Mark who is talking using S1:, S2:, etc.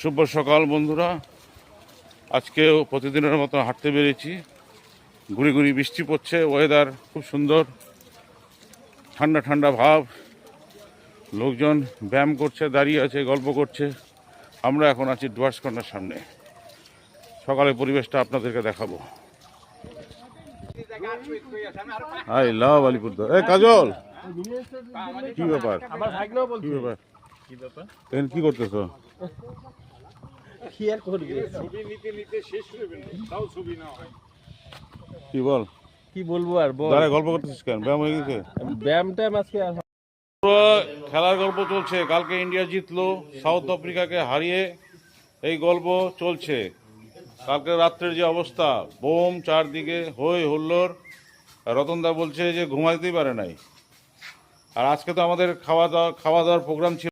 S1: শুভ সকাল বন্ধুরা, আজকেও প্রতিদিনের মতো হাঁটতে বেরিয়েছি। ঘুরি ঘুরি বৃষ্টি পড়ছে, ওয়েদার খুব সুন্দর, ঠান্ডা ঠান্ডা ভাব। লোকজন ব্যায়াম করছে, দাঁড়িয়ে আছে, গল্প করছে। আমরা এখন আছি ডুয়ার্স কর্নার সামনে। সকালের পরিবেশটা আপনাদেরকে দেখাবো। I love Alipurduar. এই কাজল, কি ব্যাপার? কি ব্যাপার? এখন কি করতেছো? কি বল,
S2: কি বলবো আর বল।
S1: দাঁড়ায় গল্প করতেছিস কেন? ব্যায়াম হয়ে গেছে?
S2: ব্যায়ামটা আজকে
S1: খেলার গল্প চলছে। কালকে ইন্ডিয়া জিতলো সাউথ আফ্রিকাকে হারিয়ে, এই গল্প চলছে। কালকে রাত্রের যে অবস্থা, বোম চারদিকে, হই হুল্লোড়। রতনদা বলছে যে ঘুমাইতেই পারে নাই। আর আজকে তো আমাদের খাওয়া দাওয়ার প্রোগ্রাম ছিল।